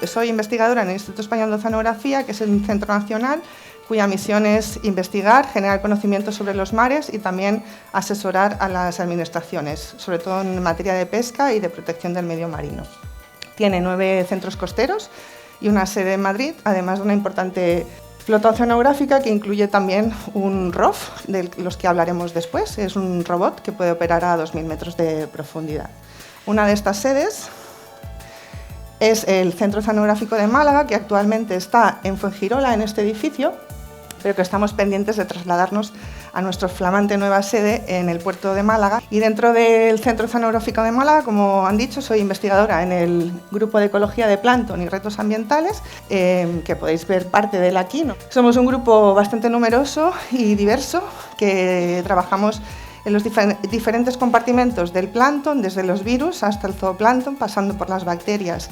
Soy investigadora en el Instituto Español de Oceanografía, que es el centro nacional cuya misión es investigar, generar conocimiento sobre los mares y también asesorar a las administraciones, sobre todo en materia de pesca y de protección del medio marino. Tiene 9 centros costeros y una sede en Madrid, además de una importante flota oceanográfica que incluye también un ROV, de los que hablaremos después. Es un robot que puede operar a 2.000 metros de profundidad. Una de estas sedes es el Centro Oceanográfico de Málaga, que actualmente está en Fuengirola, en este edificio, pero que estamos pendientes de trasladarnos a nuestra flamante nueva sede en el puerto de Málaga. Y dentro del Centro Oceanográfico de Málaga, como han dicho, soy investigadora en el Grupo de Ecología de Plancton y Retos Ambientales, que podéis ver parte de él aquí, ¿no? Somos un grupo bastante numeroso y diverso, que trabajamos en los diferentes compartimentos del plancton, desde los virus hasta el zooplancton, pasando por las bacterias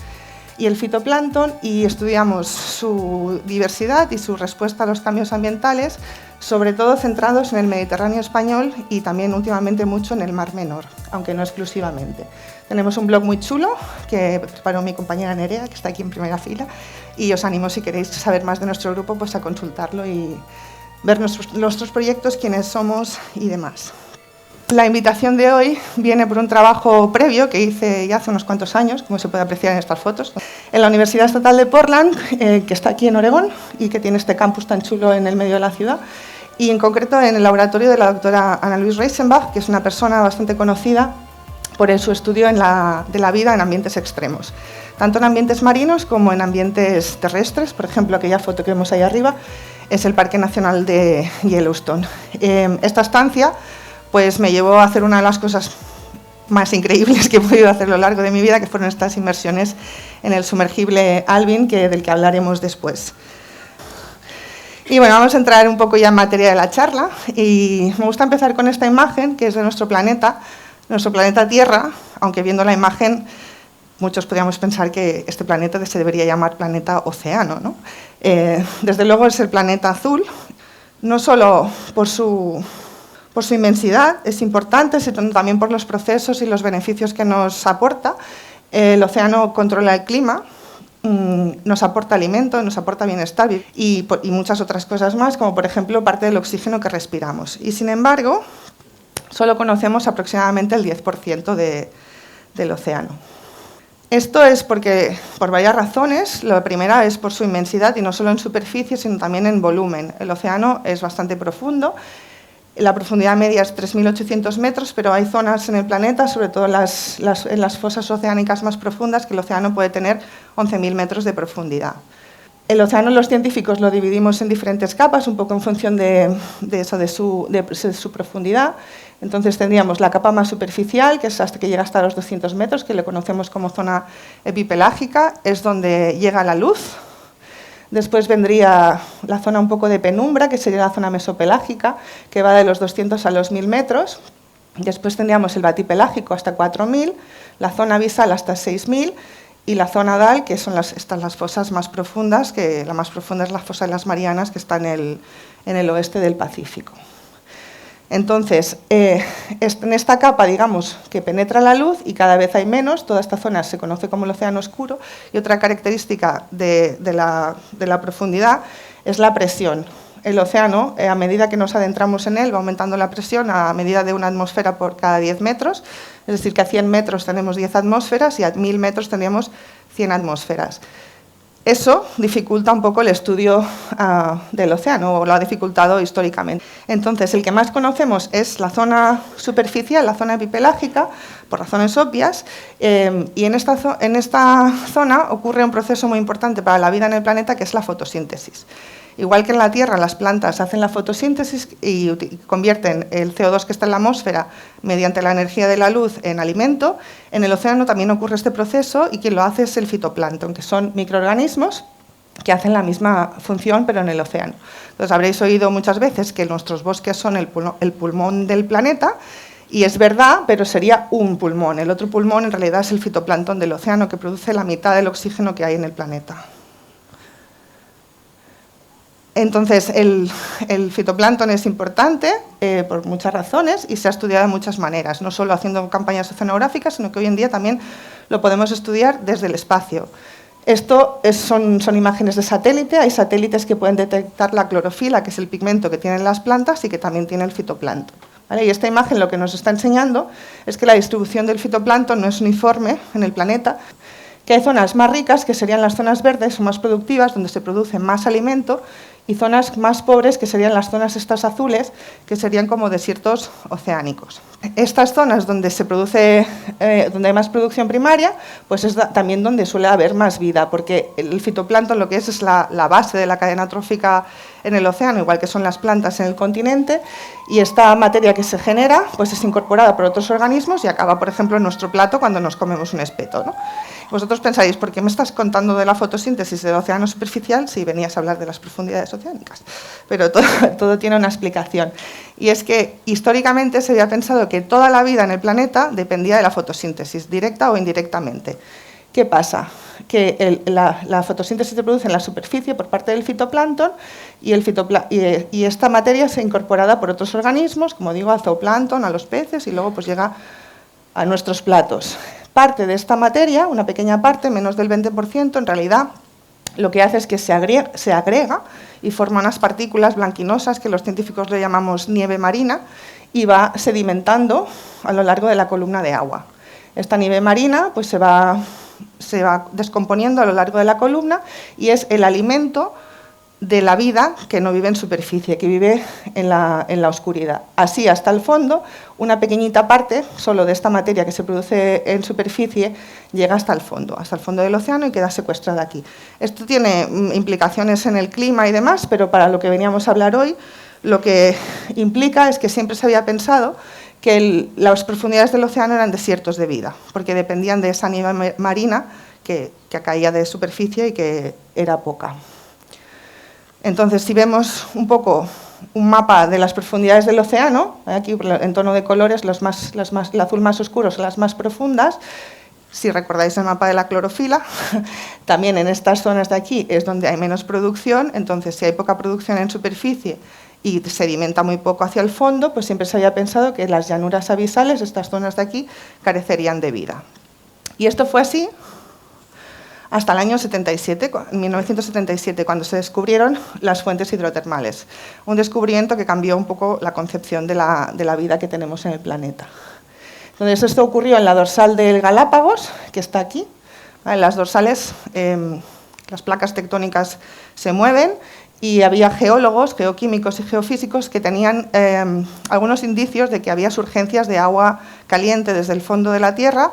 y el fitoplancton, y estudiamos su diversidad y su respuesta a los cambios ambientales, sobre todo centrados en el Mediterráneo español y también últimamente mucho en el Mar Menor, aunque no exclusivamente. Tenemos un blog muy chulo que preparó mi compañera Nerea, que está aquí en primera fila, y os animo, si queréis saber más de nuestro grupo, pues a consultarlo y ver nuestros proyectos, quiénes somos y demás. La invitación de hoy viene por un trabajo previo que hice ya hace unos cuantos años, como se puede apreciar en estas fotos, en la Universidad Estatal de Portland, que está aquí en Oregón y que tiene este campus tan chulo en el medio de la ciudad, y en concreto en el laboratorio de la doctora Ana Louise Reichenbach, que es una persona bastante conocida por su estudio de la vida en ambientes extremos, tanto en ambientes marinos como en ambientes terrestres. Por ejemplo, aquella foto que vemos ahí arriba es el Parque Nacional de Yellowstone. Esta estancia pues me llevó a hacer una de las cosas más increíbles que he podido hacer a lo largo de mi vida, que fueron estas inmersiones en el sumergible Alvin, del que hablaremos después. Y bueno, vamos a entrar un poco ya en materia de la charla, y me gusta empezar con esta imagen, que es de nuestro planeta Tierra, aunque viendo la imagen muchos podríamos pensar que este planeta se debería llamar planeta océano, ¿no? Desde luego es el planeta azul, no solo por su inmensidad, es importante, sino también por los procesos y los beneficios que nos aporta. El océano controla el clima, nos aporta alimento, nos aporta bienestar y muchas otras cosas más, como por ejemplo parte del oxígeno que respiramos. Y sin embargo, solo conocemos aproximadamente el 10% del océano. Esto es por varias razones. La primera es por su inmensidad, y no solo en superficie, sino también en volumen. El océano es bastante profundo. La profundidad media es 3.800 metros, pero hay zonas en el planeta, sobre todo en las fosas oceánicas más profundas, que el océano puede tener 11.000 metros de profundidad. El océano, los científicos lo dividimos en diferentes capas, un poco en función de su profundidad. Entonces tendríamos la capa más superficial, que es hasta que llega hasta los 200 metros, que le conocemos como zona epipelágica, es donde llega la luz. Después vendría la zona un poco de penumbra, que sería la zona mesopelágica, que va de los 200 a los 1.000 metros. Después tendríamos el batipelágico hasta 4.000, la zona abisal hasta 6.000 y la zona dal, que son las fosas más profundas, que la más profunda es la fosa de las Marianas, que está en el oeste del Pacífico. Entonces, en esta capa, digamos, que penetra la luz y cada vez hay menos, toda esta zona se conoce como el océano oscuro, y otra característica de la profundidad es la presión. El océano, a medida que nos adentramos en él, va aumentando la presión a medida de una atmósfera por cada 10 metros, es decir, que a 100 metros tenemos 10 atmósferas y a 1.000 metros tendríamos 100 atmósferas. Eso dificulta un poco el estudio del océano, o lo ha dificultado históricamente. Entonces, el que más conocemos es la zona superficial, la zona epipelágica, por razones obvias, y en esta zona ocurre un proceso muy importante para la vida en el planeta, que es la fotosíntesis. Igual que en la Tierra, las plantas hacen la fotosíntesis y convierten el CO2 que está en la atmósfera mediante la energía de la luz en alimento, en el océano también ocurre este proceso, y quien lo hace es el fitoplancton, que son microorganismos que hacen la misma función pero en el océano. Entonces habréis oído muchas veces que nuestros bosques son el pulmón del planeta, y es verdad, pero sería un pulmón. El otro pulmón en realidad es el fitoplancton del océano, que produce la mitad del oxígeno que hay en el planeta. Entonces, el fitoplancton es importante por muchas razones y se ha estudiado de muchas maneras, no solo haciendo campañas oceanográficas, sino que hoy en día también lo podemos estudiar desde el espacio. Son imágenes de satélite. Hay satélites que pueden detectar la clorofila, que es el pigmento que tienen las plantas y que también tiene el fitoplancton. ¿Vale? Y esta imagen lo que nos está enseñando es que la distribución del fitoplancton no es uniforme en el planeta, que hay zonas más ricas, que serían las zonas verdes o más productivas, donde se produce más alimento, y zonas más pobres, que serían las zonas estas azules, que serían como desiertos oceánicos. Estas zonas donde donde hay más producción primaria, pues es también donde suele haber más vida, porque el fitoplancton lo que es la base de la cadena trófica en el océano, igual que son las plantas en el continente, y esta materia que se genera pues es incorporada por otros organismos y acaba, por ejemplo, en nuestro plato cuando nos comemos un espeto, ¿no? Vosotros pensaréis, ¿por qué me estás contando de la fotosíntesis del océano superficial si venías a hablar de las profundidades oceánicas? Pero todo tiene una explicación. Y es que históricamente se había pensado que toda la vida en el planeta dependía de la fotosíntesis, directa o indirectamente. ¿Qué pasa? Que la fotosíntesis se produce en la superficie por parte del fitoplancton y esta materia es incorporada por otros organismos, como digo, al zooplancton, a los peces, y luego pues llega a nuestros platos. Parte de esta materia, una pequeña parte, menos del 20%, en realidad lo que hace es que se agrega y forma unas partículas blanquinosas que los científicos le llamamos nieve marina y va sedimentando a lo largo de la columna de agua. Esta nieve marina pues, se va descomponiendo a lo largo de la columna y es el alimento de la vida que no vive en superficie, que vive en la oscuridad. Así, hasta el fondo, una pequeñita parte, solo de esta materia que se produce en superficie, llega hasta el fondo del océano y queda secuestrada aquí. Esto tiene implicaciones en el clima y demás, pero para lo que veníamos a hablar hoy, lo que implica es que siempre se había pensado que las profundidades del océano eran desiertos de vida, porque dependían de esa nieve marina que caía de superficie y que era poca. Entonces, si vemos un poco un mapa de las profundidades del océano, aquí en tono de colores, el azul más oscuro son las más profundas. Si recordáis el mapa de la clorofila, también en estas zonas de aquí es donde hay menos producción. Entonces, si hay poca producción en superficie y sedimenta muy poco hacia el fondo, pues siempre se había pensado que las llanuras abisales, estas zonas de aquí, carecerían de vida. Y esto fue así hasta el año 1977, cuando se descubrieron las fuentes hidrotermales. Un descubrimiento que cambió un poco la concepción de la vida que tenemos en el planeta. Entonces, esto ocurrió en la dorsal del Galápagos, que está aquí. En las dorsales, las placas tectónicas se mueven y había geólogos, geoquímicos y geofísicos que tenían algunos indicios de que había surgencias de agua caliente desde el fondo de la Tierra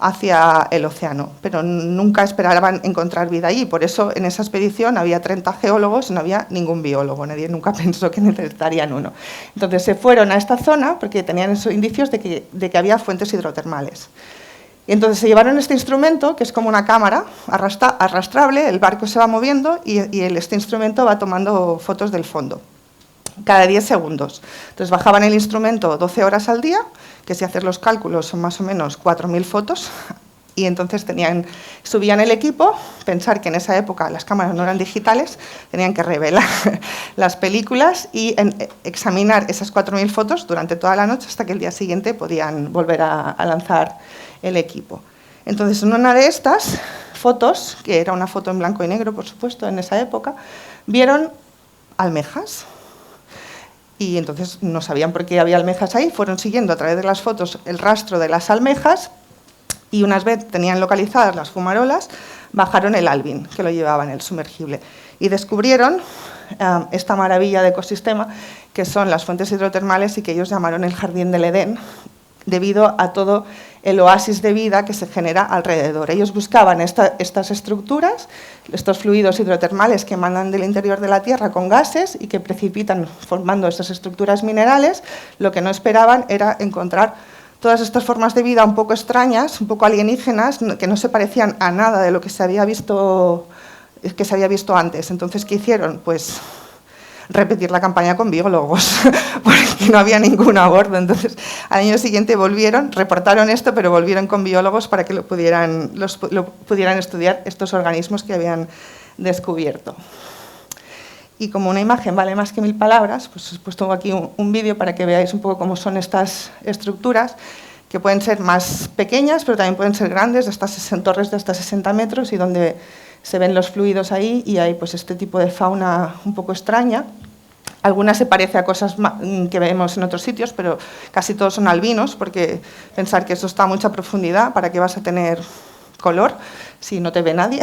hacia el océano, pero nunca esperaban encontrar vida allí. Por eso en esa expedición había 30 geólogos y no había ningún biólogo, nadie nunca pensó que necesitarían uno. Entonces se fueron a esta zona porque tenían esos indicios de que había fuentes hidrotermales. Y entonces se llevaron este instrumento, que es como una cámara arrastrable, el barco se va moviendo y este instrumento va tomando fotos del fondo cada 10 segundos. Entonces bajaban el instrumento 12 horas al día, que si haces los cálculos son más o menos 4.000 fotos, y entonces subían el equipo. Pensar que en esa época las cámaras no eran digitales, tenían que revelar las películas y examinar esas 4.000 fotos durante toda la noche hasta que el día siguiente podían volver a lanzar el equipo. Entonces, en una de estas fotos, que era una foto en blanco y negro, por supuesto, en esa época, vieron almejas. Y entonces no sabían por qué había almejas ahí, fueron siguiendo a través de las fotos el rastro de las almejas y una vez tenían localizadas las fumarolas, bajaron el Alvin, que lo llevaba en el sumergible, y descubrieron esta maravilla de ecosistema que son las fuentes hidrotermales y que ellos llamaron el Jardín del Edén, debido a todo el oasis de vida que se genera alrededor. Ellos buscaban estas estructuras, estos fluidos hidrotermales que emanan del interior de la Tierra con gases y que precipitan formando estas estructuras minerales. Lo que no esperaban era encontrar todas estas formas de vida un poco extrañas, un poco alienígenas, que no se parecían a nada de lo que se había visto antes. Entonces, ¿qué hicieron? Pues repetir la campaña con biólogos, porque no había ninguno a bordo. Entonces, al año siguiente volvieron, reportaron esto, pero volvieron con biólogos para que lo pudieran estudiar estos organismos que habían descubierto. Y como una imagen vale más que 1000 palabras, pues os he puesto aquí un vídeo para que veáis un poco cómo son estas estructuras, que pueden ser más pequeñas, pero también pueden ser grandes, torres de hasta 60 metros, y donde se ven los fluidos ahí y hay pues este tipo de fauna un poco extraña. Algunas se parece a cosas que vemos en otros sitios, pero casi todos son albinos, porque pensar que eso está a mucha profundidad, ¿para qué vas a tener color si no te ve nadie?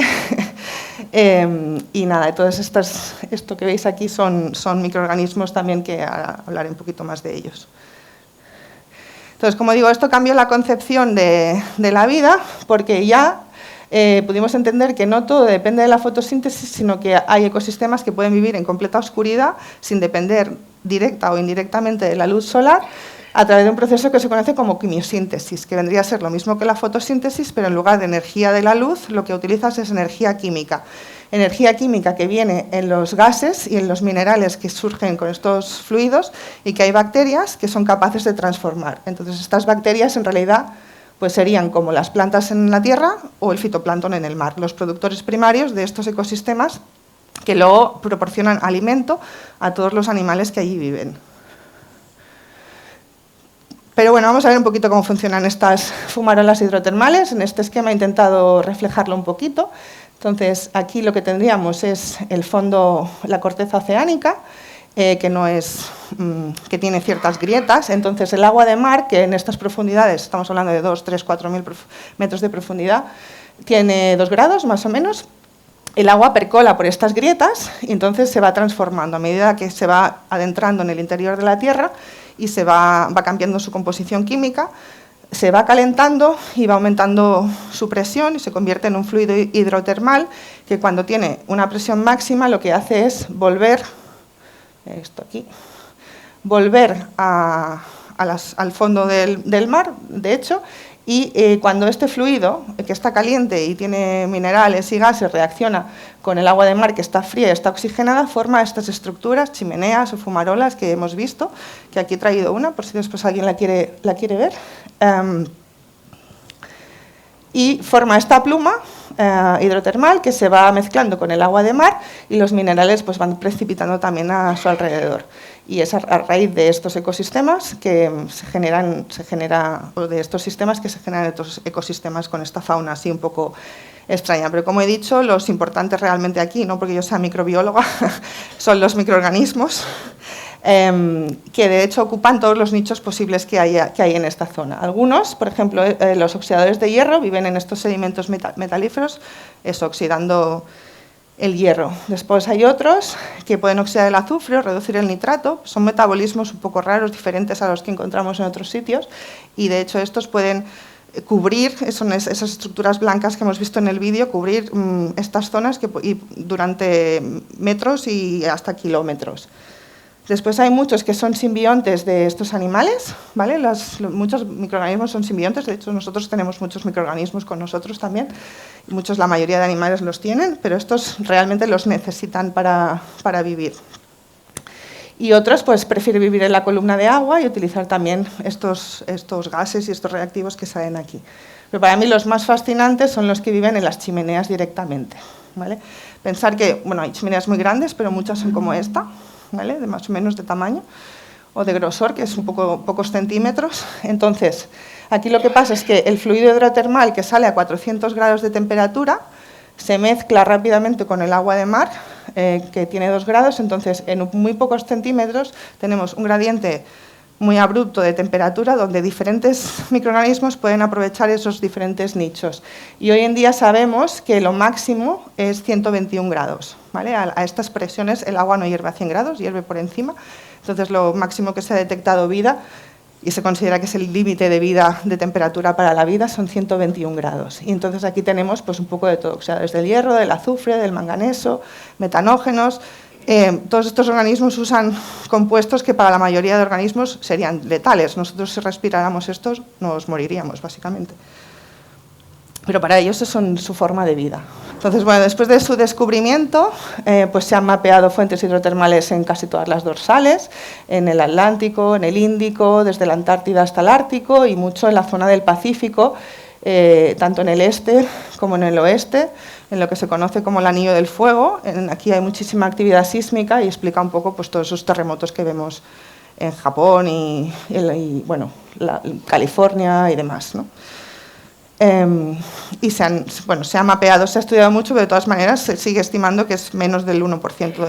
Y nada, todas esto que veis aquí son microorganismos también, que ahora hablaré un poquito más de ellos. Entonces, como digo, esto cambió la concepción de la vida, porque ya pudimos entender que no todo depende de la fotosíntesis, sino que hay ecosistemas que pueden vivir en completa oscuridad, sin depender directa o indirectamente de la luz solar, a través de un proceso que se conoce como quimiosíntesis, que vendría a ser lo mismo que la fotosíntesis, pero en lugar de energía de la luz, lo que utilizas es energía química. Energía química que viene en los gases y en los minerales que surgen con estos fluidos, y que hay bacterias que son capaces de transformar. Entonces, estas bacterias en realidad pues serían como las plantas en la tierra o el fitoplancton en el mar, los productores primarios de estos ecosistemas que luego proporcionan alimento a todos los animales que allí viven. Pero bueno, vamos a ver un poquito cómo funcionan estas fumarolas hidrotermales. En este esquema he intentado reflejarlo un poquito. Entonces, aquí lo que tendríamos es el fondo, la corteza oceánica, que tiene ciertas grietas. Entonces, el agua de mar, que en estas profundidades, estamos hablando de 2, 3, 4.000 metros de profundidad, tiene 2 grados más o menos. El agua percola por estas grietas y entonces se va transformando a medida que se va adentrando en el interior de la Tierra y se va cambiando su composición química, se va calentando y va aumentando su presión y se convierte en un fluido hidrotermal que, cuando tiene una presión máxima, lo que hace es volver al fondo del mar, de hecho, y cuando este fluido, que está caliente y tiene minerales y gases, reacciona con el agua de mar, que está fría y está oxigenada, forma estas estructuras, chimeneas o fumarolas que hemos visto, que aquí he traído una, por si después alguien la quiere ver. Y forma esta pluma hidrotermal que se va mezclando con el agua de mar, y los minerales pues van precipitando también a su alrededor. Y es a raíz de estos ecosistemas que o de estos sistemas que se generan estos ecosistemas con esta fauna así un poco extraña. Pero, como he dicho, los importantes realmente aquí, no porque yo sea microbióloga, son los microorganismos, que de hecho ocupan todos los nichos posibles que hay en esta zona. Algunos, por ejemplo, los oxidadores de hierro, viven en estos sedimentos metalíferos, oxidando el hierro. Después hay otros que pueden oxidar el azufre o reducir el nitrato. Son metabolismos un poco raros, diferentes a los que encontramos en otros sitios, y de hecho estos pueden cubrir, son esas estructuras blancas que hemos visto en el vídeo, cubrir estas zonas durante metros y hasta kilómetros. Después hay muchos que son simbiontes de estos animales, ¿vale? Muchos microorganismos son simbiontes, de hecho nosotros tenemos muchos microorganismos con nosotros también, la mayoría de animales los tienen, pero estos realmente los necesitan para vivir. Y otros pues prefieren vivir en la columna de agua y utilizar también estos gases y estos reactivos que salen aquí. Pero para mí los más fascinantes son los que viven en las chimeneas directamente, ¿vale? Pensar que, bueno, hay chimeneas muy grandes, pero muchas son como esta, ¿vale? De más o menos de tamaño o de grosor, que es pocos centímetros. Entonces, aquí lo que pasa es que el fluido hidrotermal, que sale a 400 grados de temperatura, se mezcla rápidamente con el agua de mar, que tiene 2 grados, entonces en muy pocos centímetros tenemos un gradiente muy abrupto de temperatura, donde diferentes microorganismos pueden aprovechar esos diferentes nichos. Y hoy en día sabemos que lo máximo es 121 grados. ¿Vale? A estas presiones el agua no hierve a 100 grados, hierve por encima. Entonces, lo máximo que se ha detectado vida, y se considera que es el límite de vida, de temperatura para la vida, son 121 grados. Y entonces aquí tenemos pues un poco de todo, o sea, desde el hierro, del azufre, del manganeso, metanógenos. Todos estos organismos usan compuestos que para la mayoría de organismos serían letales. Nosotros, si respiráramos estos, nos moriríamos, básicamente. Pero para ellos es su forma de vida. Entonces, bueno, después de su descubrimiento, pues se han mapeado fuentes hidrotermales en casi todas las dorsales, en el Atlántico, en el Índico, desde la Antártida hasta el Ártico, y mucho en la zona del Pacífico, tanto en el este como en el oeste, en lo que se conoce como el Anillo del Fuego. Aquí hay muchísima actividad sísmica y explica un poco pues, todos esos terremotos que vemos en Japón y bueno, California y demás, ¿no? y se ha mapeado, se ha estudiado mucho, pero de todas maneras se sigue estimando que es menos del 1%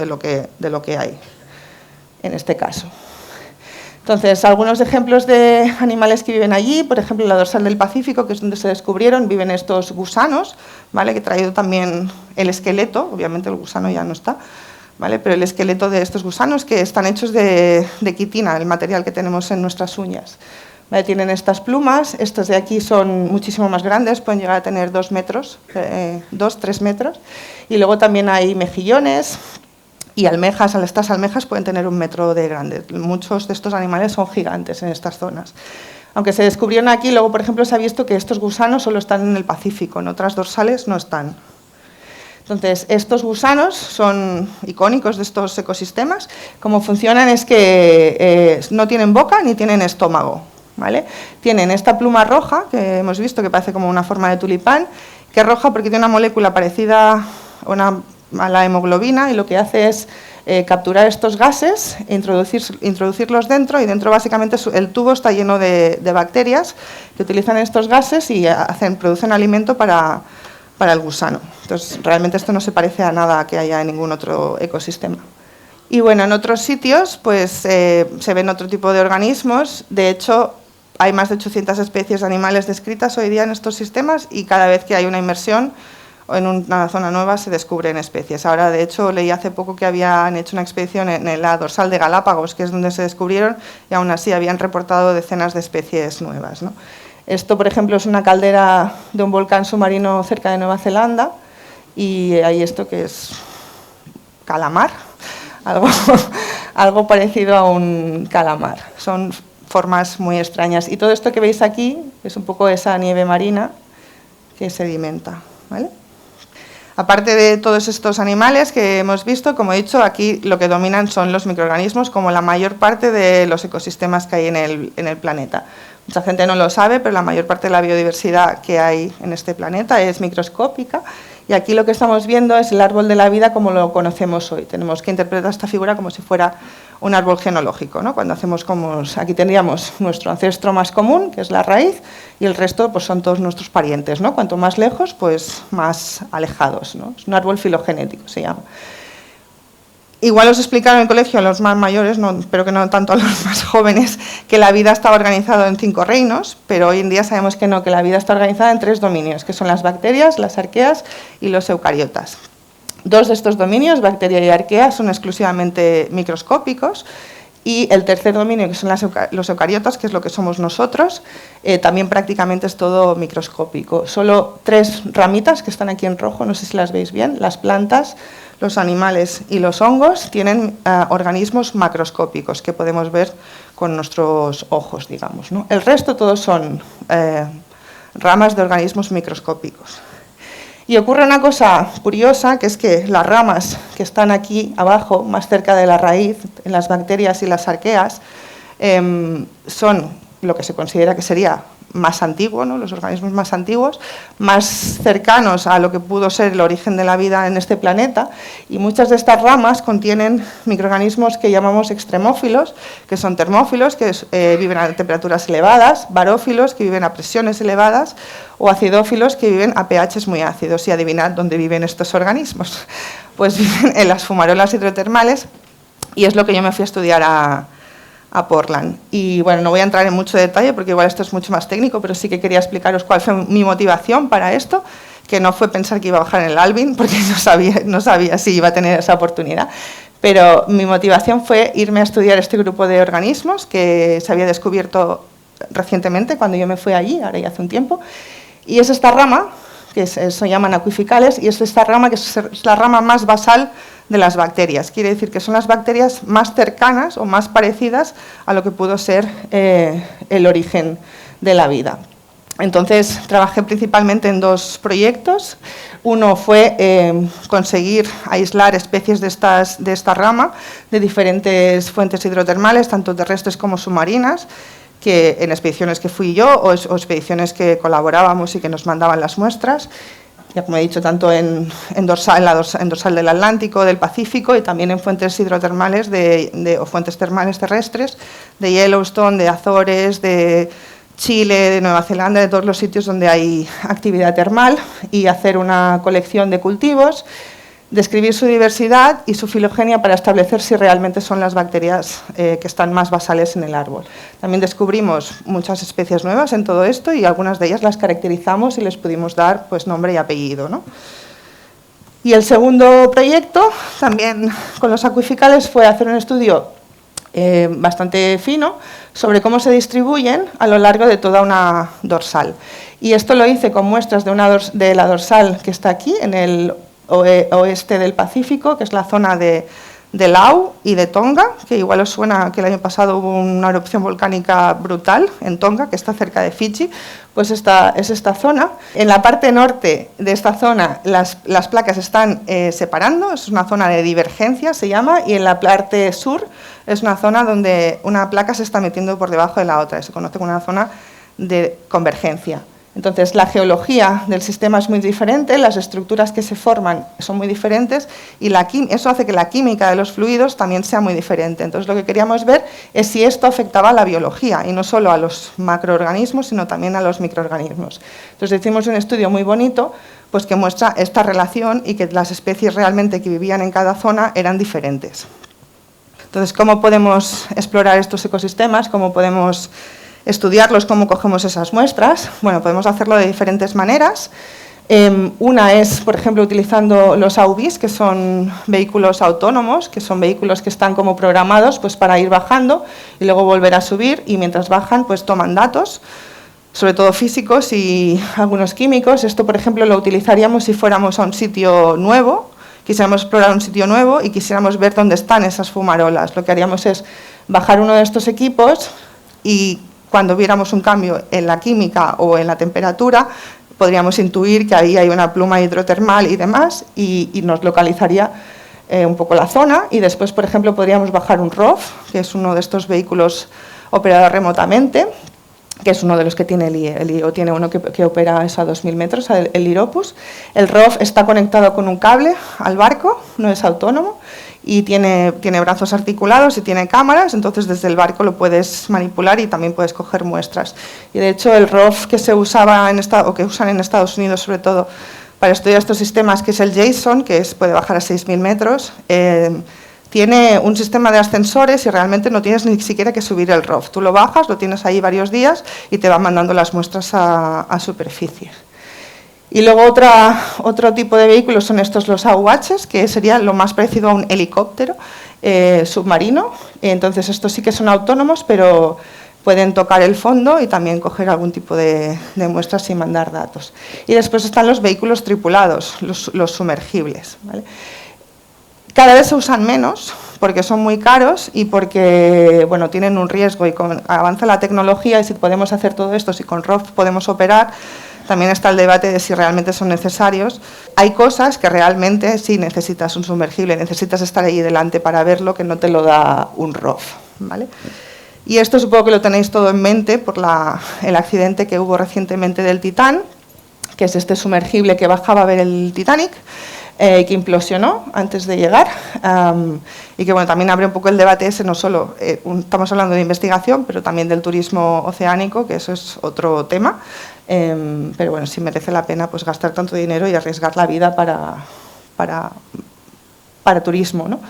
de lo que hay en este caso. Entonces, algunos ejemplos de animales que viven allí, por ejemplo, en la dorsal del Pacífico, que es donde se descubrieron, viven estos gusanos, ¿vale? Que he traído también el esqueleto, obviamente el gusano ya no está, ¿vale? Pero el esqueleto de estos gusanos que están hechos de quitina, el material que tenemos en nuestras uñas. ¿Vale? Tienen estas plumas, estos de aquí son muchísimo más grandes, pueden llegar a tener 2 metros, 2-3 metros, y luego también hay mejillones y almejas, estas almejas pueden tener 1 metro de grande. Muchos de estos animales son gigantes en estas zonas. Aunque se descubrieron aquí, luego por ejemplo se ha visto que estos gusanos solo están en el Pacífico, en otras dorsales no están. Entonces, estos gusanos son icónicos de estos ecosistemas. Cómo funcionan es que no tienen boca ni tienen estómago, ¿vale? Tienen esta pluma roja, que hemos visto que parece como una forma de tulipán, que es roja porque tiene una molécula parecida a la hemoglobina y lo que hace es capturar estos gases, introducirlos dentro, y dentro básicamente el tubo está lleno de bacterias que utilizan estos gases y producen alimento para el gusano. Entonces, realmente esto no se parece a nada que haya en ningún otro ecosistema. Y bueno, en otros sitios pues se ven otro tipo de organismos. De hecho, hay más de 800 especies de animales descritas hoy día en estos sistemas y cada vez que hay una inmersión o en una zona nueva se descubren especies. Ahora, de hecho, leí hace poco que habían hecho una expedición en la dorsal de Galápagos, que es donde se descubrieron, y aún así habían reportado decenas de especies nuevas, ¿no? Esto, por ejemplo, es una caldera de un volcán submarino cerca de Nueva Zelanda, y hay esto que es calamar, algo parecido a un calamar. Son formas muy extrañas. Y todo esto que veis aquí es un poco esa nieve marina que sedimenta, ¿vale? Aparte de todos estos animales que hemos visto, como he dicho, aquí lo que dominan son los microorganismos, como la mayor parte de los ecosistemas que hay en el planeta. Mucha gente no lo sabe, pero la mayor parte de la biodiversidad que hay en este planeta es microscópica. Y aquí lo que estamos viendo es el árbol de la vida como lo conocemos hoy. Tenemos que interpretar esta figura como si fuera un árbol genealógico, ¿no? Cuando hacemos aquí tendríamos nuestro ancestro más común, que es la raíz, y el resto pues son todos nuestros parientes, ¿no? Cuanto más lejos, pues más alejados, ¿no? Es un árbol filogenético, se llama. Igual os explicaron en el colegio a los más mayores, espero que no tanto a los más jóvenes, que la vida estaba organizada en 5 reinos, pero hoy en día sabemos que no, que la vida está organizada en 3 dominios, que son las bacterias, las arqueas y los eucariotas. 2 de estos dominios, bacteria y arquea, son exclusivamente microscópicos, y el tercer dominio, que son los eucariotas, que es lo que somos nosotros, también prácticamente es todo microscópico. Solo 3 ramitas que están aquí en rojo, no sé si las veis bien, las plantas, los animales y los hongos tienen organismos macroscópicos que podemos ver con nuestros ojos, digamos, ¿no? El resto todos son ramas de organismos microscópicos. Y ocurre una cosa curiosa, que es que las ramas que están aquí abajo, más cerca de la raíz, en las bacterias y las arqueas, son lo que se considera que sería más antiguo, ¿no? Los organismos más antiguos, más cercanos a lo que pudo ser el origen de la vida en este planeta, y muchas de estas ramas contienen microorganismos que llamamos extremófilos, que son termófilos, que viven a temperaturas elevadas, barófilos, que viven a presiones elevadas, o acidófilos, que viven a pHs muy ácidos. Y adivinad dónde viven estos organismos. Pues viven en las fumarolas hidrotermales, y es lo que yo me fui a estudiar a Portland. Y bueno, no voy a entrar en mucho detalle porque igual esto es mucho más técnico, pero sí que quería explicaros cuál fue mi motivación para esto, que no fue pensar que iba a bajar en el Alvin, porque no sabía si iba a tener esa oportunidad, pero mi motivación fue irme a estudiar este grupo de organismos que se había descubierto recientemente cuando yo me fui allí, ahora ya hace un tiempo, y es esta rama, que se llaman acuificales, y es esta rama que es la rama más basal de las bacterias. Quiere decir que son las bacterias más cercanas o más parecidas a lo que pudo ser el origen de la vida. Entonces, trabajé principalmente en 2 proyectos. Uno fue conseguir aislar especies de esta rama de diferentes fuentes hidrotermales, tanto terrestres como submarinas, que en expediciones que fui yo o expediciones que colaborábamos y que nos mandaban las muestras. Ya como he dicho, tanto en dorsal del Atlántico, del Pacífico, y también en fuentes hidrotermales o fuentes termales terrestres, de Yellowstone, de Azores, de Chile, de Nueva Zelanda, de todos los sitios donde hay actividad termal, y hacer una colección de cultivos, describir su diversidad y su filogenia para establecer si realmente son las bacterias que están más basales en el árbol. También descubrimos muchas especies nuevas en todo esto y algunas de ellas las caracterizamos y les pudimos dar pues, nombre y apellido, ¿no? Y el segundo proyecto, también con los acuificales, fue hacer un estudio bastante fino sobre cómo se distribuyen a lo largo de toda una dorsal. Y esto lo hice con muestras de la dorsal que está aquí, en el oeste del Pacífico, que es la zona de Laos y de Tonga, que igual os suena que el año pasado hubo una erupción volcánica brutal en Tonga, que está cerca de Fiji, pues esta es esta zona. En la parte norte de esta zona las placas están separando, es una zona de divergencia, se llama, y en la parte sur es una zona donde una placa se está metiendo por debajo de la otra, se conoce como una zona de convergencia. Entonces, la geología del sistema es muy diferente, las estructuras que se forman son muy diferentes y eso hace que la química de los fluidos también sea muy diferente. Entonces, lo que queríamos ver es si esto afectaba a la biología y no solo a los macroorganismos, sino también a los microorganismos. Entonces, hicimos un estudio muy bonito pues, que muestra esta relación y que las especies realmente que vivían en cada zona eran diferentes. Entonces, ¿cómo podemos explorar estos ecosistemas? ¿Cómo podemos estudiarlos, cómo cogemos esas muestras? Bueno, podemos hacerlo de diferentes maneras. Una es, por ejemplo, utilizando los AUVs, que son vehículos autónomos, que son vehículos que están como programados pues, para ir bajando y luego volver a subir, y mientras bajan pues toman datos, sobre todo físicos y algunos químicos. Esto, por ejemplo, lo utilizaríamos si fuéramos a un sitio nuevo, quisiéramos explorar un sitio nuevo y quisiéramos ver dónde están esas fumarolas. Lo que haríamos es bajar uno de estos equipos y cuando viéramos un cambio en la química o en la temperatura, podríamos intuir que ahí hay una pluma hidrotermal y demás, y nos localizaría un poco la zona. Y después, por ejemplo, podríamos bajar un ROV, que es uno de estos vehículos operados remotamente, que es uno de los que tiene el IE. El IO tiene uno que opera eso a 2.000 metros, el IROPUS. El ROV está conectado con un cable al barco, no es autónomo, y tiene brazos articulados y tiene cámaras, entonces desde el barco lo puedes manipular y también puedes coger muestras. Y de hecho el ROV que se usaba o que usan en Estados Unidos sobre todo para estudiar estos sistemas, que es el JSON, que puede bajar a 6.000 metros, tiene un sistema de ascensores y realmente no tienes ni siquiera que subir el ROV. Tú lo bajas, lo tienes ahí varios días y te va mandando las muestras a superficie. Y luego otro tipo de vehículos son los AUHs, que sería lo más parecido a un helicóptero submarino. Entonces estos sí que son autónomos, pero pueden tocar el fondo y también coger algún tipo de muestras y mandar datos. Y después están los vehículos tripulados, los sumergibles, ¿vale? Cada vez se usan menos porque son muy caros y porque bueno, tienen un riesgo, y avanza la tecnología y si podemos hacer todo esto, si con ROV podemos operar, también está el debate de si realmente son necesarios. Hay cosas que realmente sí necesitas un sumergible, necesitas estar ahí delante para verlo, que no te lo da un ROV, ¿vale? Y esto supongo que lo tenéis todo en mente por el accidente que hubo recientemente del Titán, que es este sumergible que bajaba a ver el Titanic, que implosionó antes de llegar, y que bueno, también abre un poco el debate ese, no solo estamos hablando de investigación, pero también del turismo oceánico, que eso es otro tema, pero bueno, sí merece la pena pues gastar tanto dinero y arriesgar la vida para turismo, ¿no?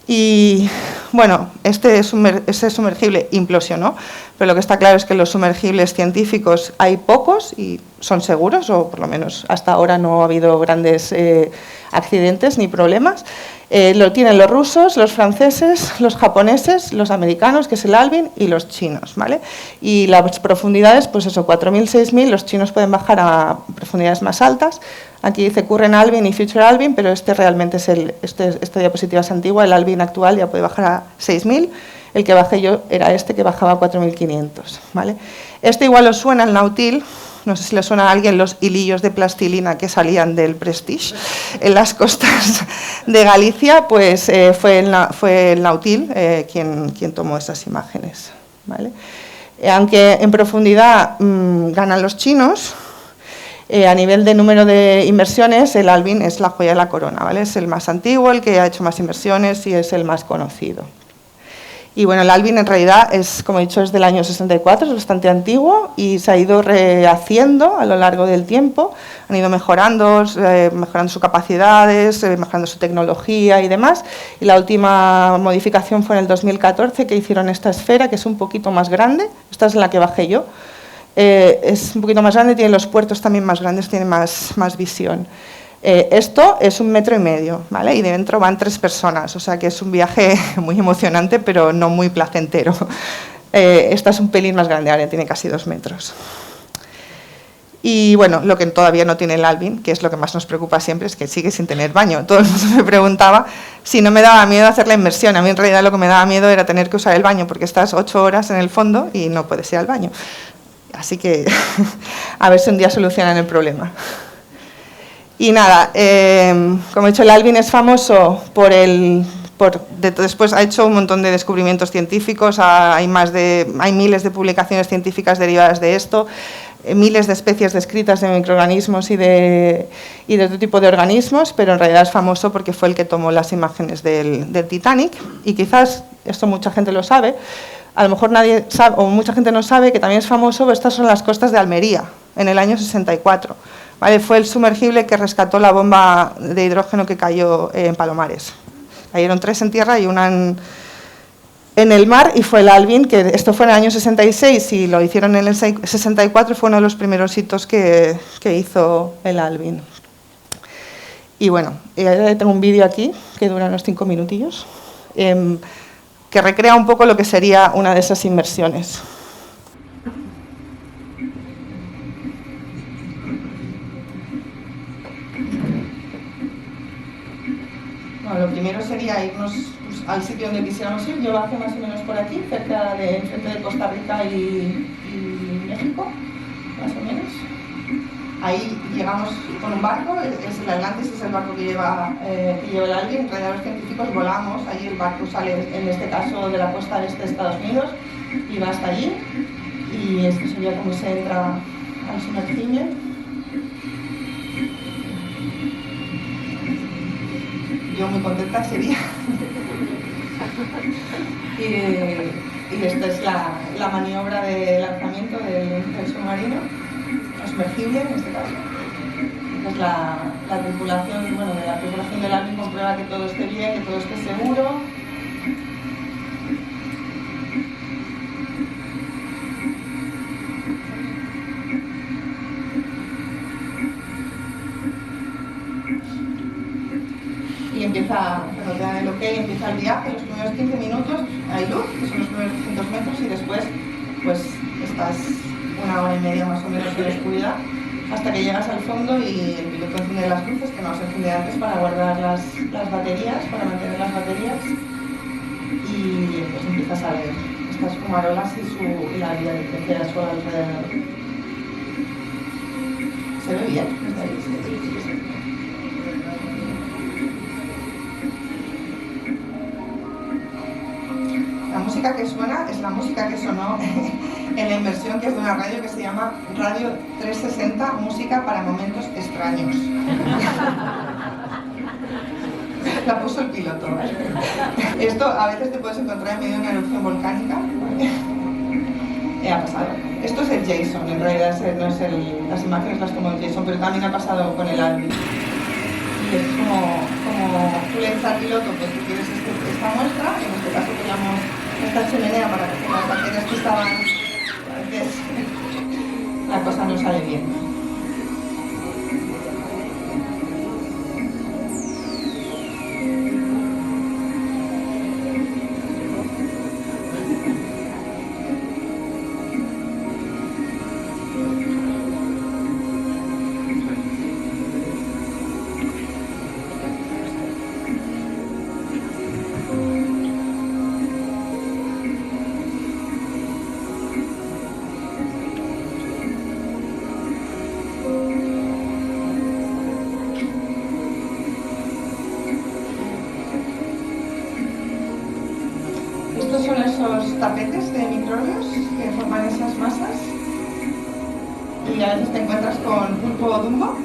Y bueno, ese sumergible implosionó, pero lo que está claro es que los sumergibles científicos hay pocos y son seguros, o por lo menos hasta ahora no ha habido grandes accidentes ni problemas. Lo tienen los rusos, los franceses, los japoneses, los americanos, que es el Alvin, y los chinos, ¿vale? Y las profundidades, pues eso, 4.000, 6.000, los chinos pueden bajar a profundidades más altas. Aquí dice Current Alvin y Future Alvin, pero este realmente es esta diapositiva es antigua, el Alvin actual ya puede bajar a 6.000, el que bajé yo era este que bajaba a 4.500, ¿vale? Este igual os suena, el Nautil. No sé si le suena a alguien los hilillos de plastilina que salían del Prestige en las costas de Galicia, pues fue el Nautil quien tomó esas imágenes, ¿vale? Aunque en profundidad ganan los chinos, a nivel de número de inversiones, el Alvin es la joya de la corona, ¿vale? Es el más antiguo, el que ha hecho más inversiones y es el más conocido. Y bueno, el Alvin en realidad es, como he dicho, es del año 64, es bastante antiguo y se ha ido rehaciendo a lo largo del tiempo. Han ido mejorando sus capacidades, mejorando su tecnología y demás. Y la última modificación fue en el 2014, que hicieron esta esfera, que es un poquito más grande. Esta es la que bajé yo. Es un poquito más grande, tiene los puertos también más grandes, tiene más visión. Esto es 1,5 metros, ¿vale? Y dentro van 3 personas, o sea que es un viaje muy emocionante, pero no muy placentero. Esta es un pelín más grande, ahora tiene casi 2 metros. Y bueno, lo que todavía no tiene el Alvin, que es lo que más nos preocupa siempre, es que sigue sin tener baño. Todo el mundo me preguntaba si no me daba miedo hacer la inmersión. A mí en realidad lo que me daba miedo era tener que usar el baño, porque estás 8 horas en el fondo y no puedes ir al baño. Así que a ver si un día solucionan el problema. Y nada, como he dicho, el Alvin es famoso después ha hecho un montón de descubrimientos científicos, hay miles de publicaciones científicas derivadas de esto, miles de especies descritas de microorganismos y de otro tipo de organismos, pero en realidad es famoso porque fue el que tomó las imágenes del Titanic, y quizás esto mucha gente lo sabe, a lo mejor nadie sabe, o mucha gente no sabe que también es famoso. Estas son las costas de Almería, en el año 64. ¿Vale? Fue el sumergible que rescató la bomba de hidrógeno que cayó en Palomares. Cayeron 3 en tierra y una en el mar, y fue el Alvin, que esto fue en el año 66 y lo hicieron en el 64, fue uno de los primeros hitos que hizo el Alvin. Y bueno, tengo un vídeo aquí que dura unos 5 minutillos, que recrea un poco lo que sería una de esas inmersiones. Bueno, lo primero sería irnos al sitio donde quisiéramos ir. Yo bajé más o menos por aquí, cerca de Costa Rica y México, más o menos. Ahí llegamos con un barco, es el Atlantis, es el barco que lleva el Alvin. En realidad los científicos volamos, allí el barco sale, en este caso, de la costa este de Estados Unidos, y va hasta allí, y esto sería como se entra al sumergible. Yo muy contenta ese día. Y esta es la maniobra de lanzamiento del submarino, sumergible en este caso. Pues la tripulación, bueno, de la tripulación del Alvin comprueba que todo esté bien, que todo esté seguro. Y empieza, cuando te dan el ok, empieza el viaje. Los primeros 15 minutos hay luz, que son los primeros 200 metros, y después pues estás 1 hora y media más o menos de oscuridad, hasta que llegas al fondo y el piloto enciende las luces, que no se enciende antes para guardar las baterías, para mantener las baterías, y pues empiezas a ver estas fumarolas y la vida de crecer a su alrededor. ¿Se ve bien? ¿Desde ahí? Sí. La música que suena es la música que sonó en la inmersión, que es de una radio que se llama Radio 360, música para momentos extraños. La puso el piloto. Esto a veces te puedes encontrar en medio de una erupción volcánica. Ha pasado. Esto es el Jason, en realidad no es las imágenes las tomó el Jason, pero también ha pasado con el Alvin. Y es como tú le dices al piloto, pues tú quieres esta muestra, en este caso queríamos esta chimenea para que las baterías que estaban, a veces la cosa no sale bien. Estos son esos tapetes de microbios que forman esas masas, y a veces te encuentras con pulpo dumbo.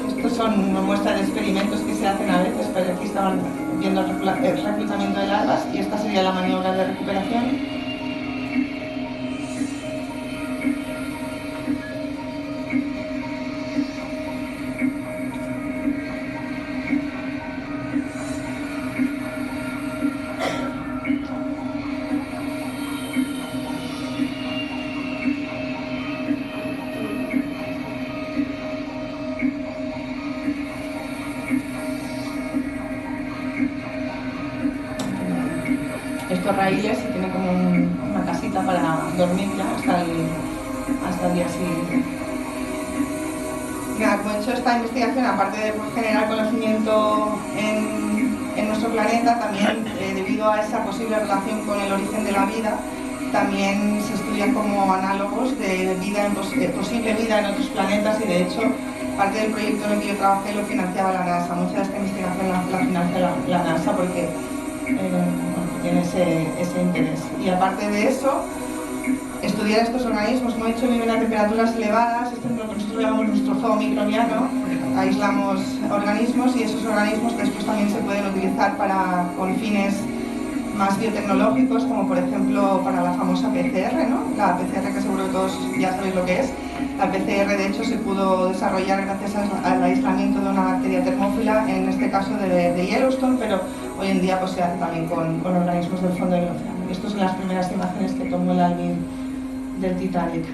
Estos son una muestra de experimentos que se hacen a veces, pero aquí estaban viendo el reclutamiento de larvas y esta sería la maniobra de recuperación. Estos raíles y tiene como una casita para dormir ya hasta el día siguiente. Como he hecho esta investigación, aparte de generar conocimiento en nuestro planeta, también debido a esa posible relación con el origen de la vida, también se estudian como análogos de vida posible vida en otros planetas y de hecho parte del proyecto en el que yo trabajé lo financiaba la NASA. Mucha de esta investigación la financia la NASA porque tiene ese interés. Y aparte de eso, estudiar estos organismos, como he dicho, viven a temperaturas elevadas. Nosotros llamamos nuestro zoo microbiano, aislamos organismos y esos organismos después también se pueden utilizar con fines más biotecnológicos, como por ejemplo para la famosa PCR, ¿no? La PCR que seguro que todos ya sabéis lo que es. La PCR de hecho se pudo desarrollar gracias al aislamiento de una bacteria termófila, en este caso de Yellowstone, pero hoy en día pues, se hace también con organismos del fondo del océano. Estas son las primeras imágenes que tomó el Alvin del Titanic.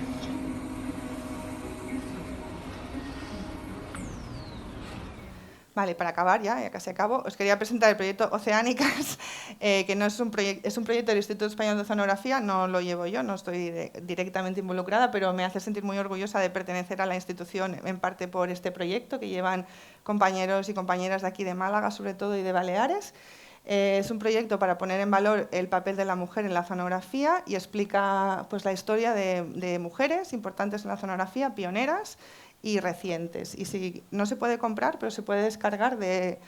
Vale, para acabar ya casi acabo, os quería presentar el proyecto Oceánicas, que no es un proyecto del Instituto Español de Oceanografía, no lo llevo yo, no estoy directamente involucrada, pero me hace sentir muy orgullosa de pertenecer a la institución, en parte por este proyecto que llevan compañeros y compañeras de aquí de Málaga, sobre todo, y de Baleares. Es un proyecto para poner en valor el papel de la mujer en la oceanografía y explica pues, la historia de mujeres importantes en la oceanografía, pioneras y recientes. Y si no se puede comprar, pero se puede descargar de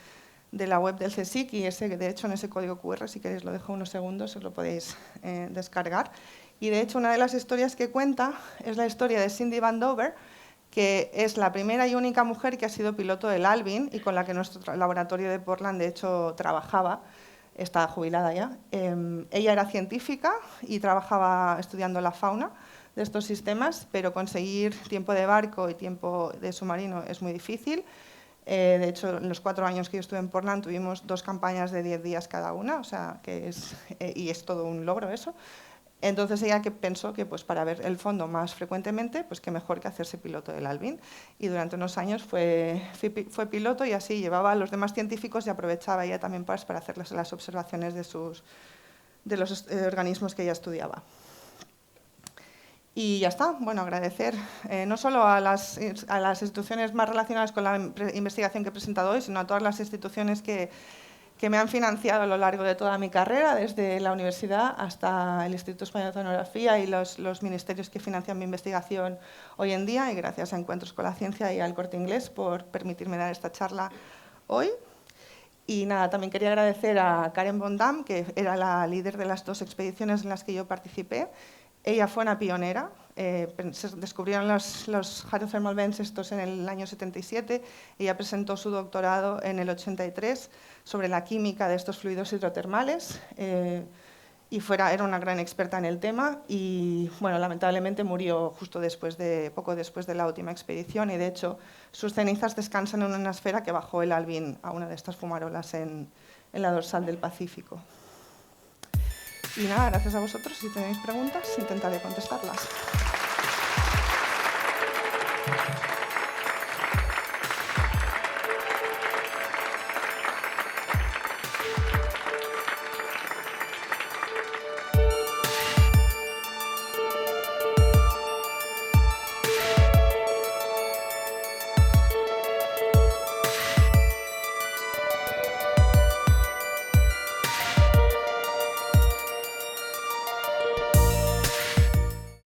la web del CSIC y de hecho en ese código QR, si queréis lo dejo unos segundos, os lo podéis descargar. Y de hecho una de las historias que cuenta es la historia de Cindy Van Dover, que es la primera y única mujer que ha sido piloto del Alvin y con la que nuestro laboratorio de Portland de hecho trabajaba. Está jubilada ya. Ella era científica y trabajaba estudiando la fauna de estos sistemas, pero conseguir tiempo de barco y tiempo de submarino es muy difícil. De hecho, en los 4 años que yo estuve en Portland tuvimos 2 campañas de 10 días cada una, o sea, y es todo un logro eso. Entonces ella pensó que pues, para ver el fondo más frecuentemente, pues qué mejor que hacerse piloto del Alvin. Y durante unos años fue piloto y así llevaba a los demás científicos y aprovechaba ella también para hacer las observaciones de los organismos que ella estudiaba. Y ya está, bueno, agradecer no solo a las instituciones más relacionadas con la investigación que he presentado hoy, sino a todas las instituciones que me han financiado a lo largo de toda mi carrera, desde la universidad hasta el Instituto Español de Oceanografía y los ministerios que financian mi investigación hoy en día, y gracias a Encuentros con la Ciencia y al Corte Inglés por permitirme dar esta charla hoy. Y nada, también quería agradecer a Karen Bondam, que era la líder de las 2 expediciones en las que yo participé. Ella fue una pionera, se descubrieron los hydrothermal vents estos en el año 77, ella presentó su doctorado en el 83 sobre la química de estos fluidos hidrotermales y era una gran experta en el tema y bueno, lamentablemente murió poco después de la última expedición y de hecho sus cenizas descansan en una esfera que bajó el Alvin a una de estas fumarolas en la dorsal del Pacífico. Y nada, gracias a vosotros. Si tenéis preguntas, intentaré contestarlas.